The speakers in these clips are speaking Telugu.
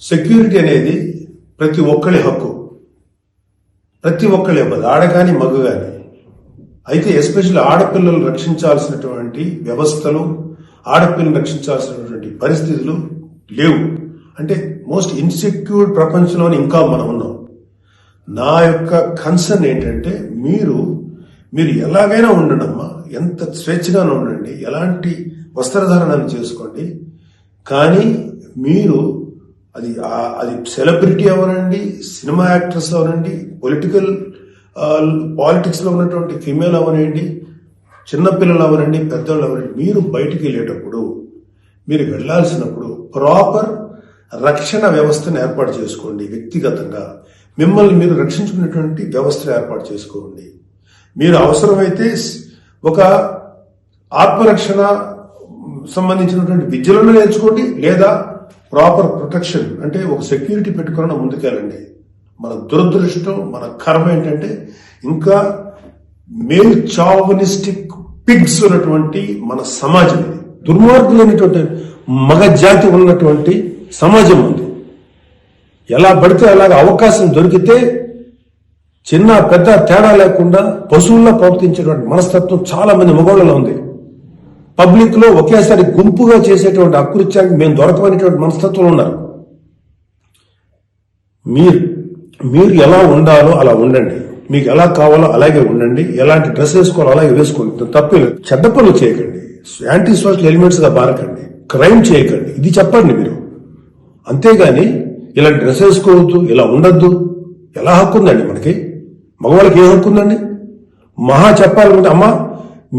సెక్యూరిటీ అనేది ప్రతి ఒక్కరి హక్కు, ప్రతి ఒక్కరి ఇవ్వదు, ఆడగాని మగ గాని. అయితే ఎస్పెషల్లీ ఆడపిల్లలు రక్షించాల్సినటువంటి వ్యవస్థలు, ఆడపిల్లలు రక్షించాల్సినటువంటి పరిస్థితులు లేవు. అంటే మోస్ట్ ఇన్సెక్యూర్ ప్రపంచంలోనే ఇంకా మనం ఉన్నాం. నా యొక్క కన్సర్న్ ఏంటంటే మీరు ఎలాగైనా ఉండండమ్మా, ఎంత స్వేచ్ఛగానే ఉండండి, ఎలాంటి వస్త్రధారణను చేసుకోండి. కానీ మీరు అది సెలబ్రిటీ అవనండి, సినిమా యాక్టర్స్ అవనండి, పాలిటిక్స్ లో ఉన్నటువంటి ఫిమేల్ అవనండి, చిన్నపిల్లలు అవనండి, పెద్దవాళ్ళు అవనండి, మీరు బయటికి వెళ్ళేటప్పుడు, మీరు వెళ్లాల్సినప్పుడు ప్రాపర్ రక్షణ వ్యవస్థను ఏర్పాటు చేసుకోండి. వ్యక్తిగతంగా మిమ్మల్ని మీరు రక్షించుకునేటువంటి వ్యవస్థను ఏర్పాటు చేసుకోండి. మీరు అవసరమైతే ఒక ఆత్మరక్షణ సంబంధించినటువంటి విద్యలను నేర్చుకోండి, లేదా ప్రాపర్ ప్రొటెక్షన్ అంటే ఒక సెక్యూరిటీ పెట్టుకుని ముందుకెళ్ళండి. మన దురదృష్టం, మన కర్మ ఏంటంటే ఇంకా మేల్ చావనిస్టిక్ పిగ్స్ ఉన్నటువంటి మన సమాజం ఇది. దుర్మార్గులైనటువంటి మగ జాతి ఉన్నటువంటి సమాజం ఉంది. ఎలా పడితే అలాగ అవకాశం దొరికితే చిన్న పెద్ద తేడా లేకుండా పశువుల్లో ప్రవర్తించేటువంటి మనస్తత్వం చాలా మంది మగవాళ్ళలో ఉంది. పబ్లిక్ లో ఒకేసారి గుంపుగా చేసేటువంటి అకృత్యానికి మేము దొరకమనేటువంటి మనస్తత్వం ఉన్నారు. మీరు ఎలా ఉండాలో అలా ఉండండి, మీకు ఎలా కావాలో అలాగే ఉండండి, ఎలాంటి డ్రెస్ వేసుకోవాలో అలాగే వేసుకోండి. తప్పలేదు. చెడ్డ పనులు చేయకండి, యాంటీ సోషల్ ఎలిమెంట్స్ గా మారకండి, క్రైమ్ చేయకండి, ఇది చెప్పండి మీరు. అంతేగాని ఇలా డ్రెస్ వేసుకోవద్దు, ఇలా ఉండద్దు, ఎలా హక్కు ఉందండి మనకి? మగవాళ్ళకి ఏ హక్కు ఉందండి? మహా చెప్పాలంటే అమ్మా,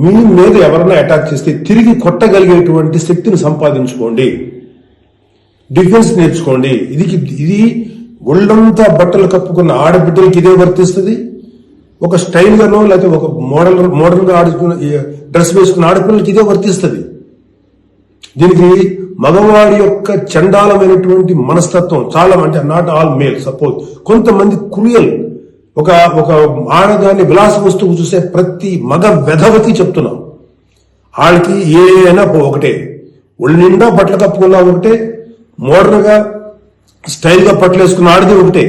మీ మీద ఎవరైనా అటాక్ చేస్తే తిరిగి కొట్టగలిగేటువంటి శక్తిని సంపాదించుకోండి, డిఫెన్స్ నేర్చుకోండి. ఇది ఒళ్ళంతా బట్టలు కప్పుకున్న ఆడబిడ్డలకి ఇదే వర్తిస్తుంది. ఒక స్టైల్ గానో లేకపోతే ఒక మోడల్ గా ఆడుకున్న డ్రెస్ వేసుకున్న ఆడపిల్లలకి ఇదే వర్తిస్తుంది. దీనికి మగవాడి యొక్క చండాలమైనటువంటి మనస్తత్వం చాలా, అంటే నాట్ ఆల్ మేల్, సపోజ్ కొంతమంది క్రూయల్, ఒక ఆడదాన్ని విలాస వస్తువు చూసే ప్రతి మగ వెధవకి చెప్తున్నాం, వాళ్ళకి ఏదైనా ఒకటే, ఒళ్ళు నిండా బట్టలు కప్పుకున్నా ఒకటే, మోడర్న్ గా స్టైల్ గా బట్టలు వేసుకున్న ఆడది ఒకటే.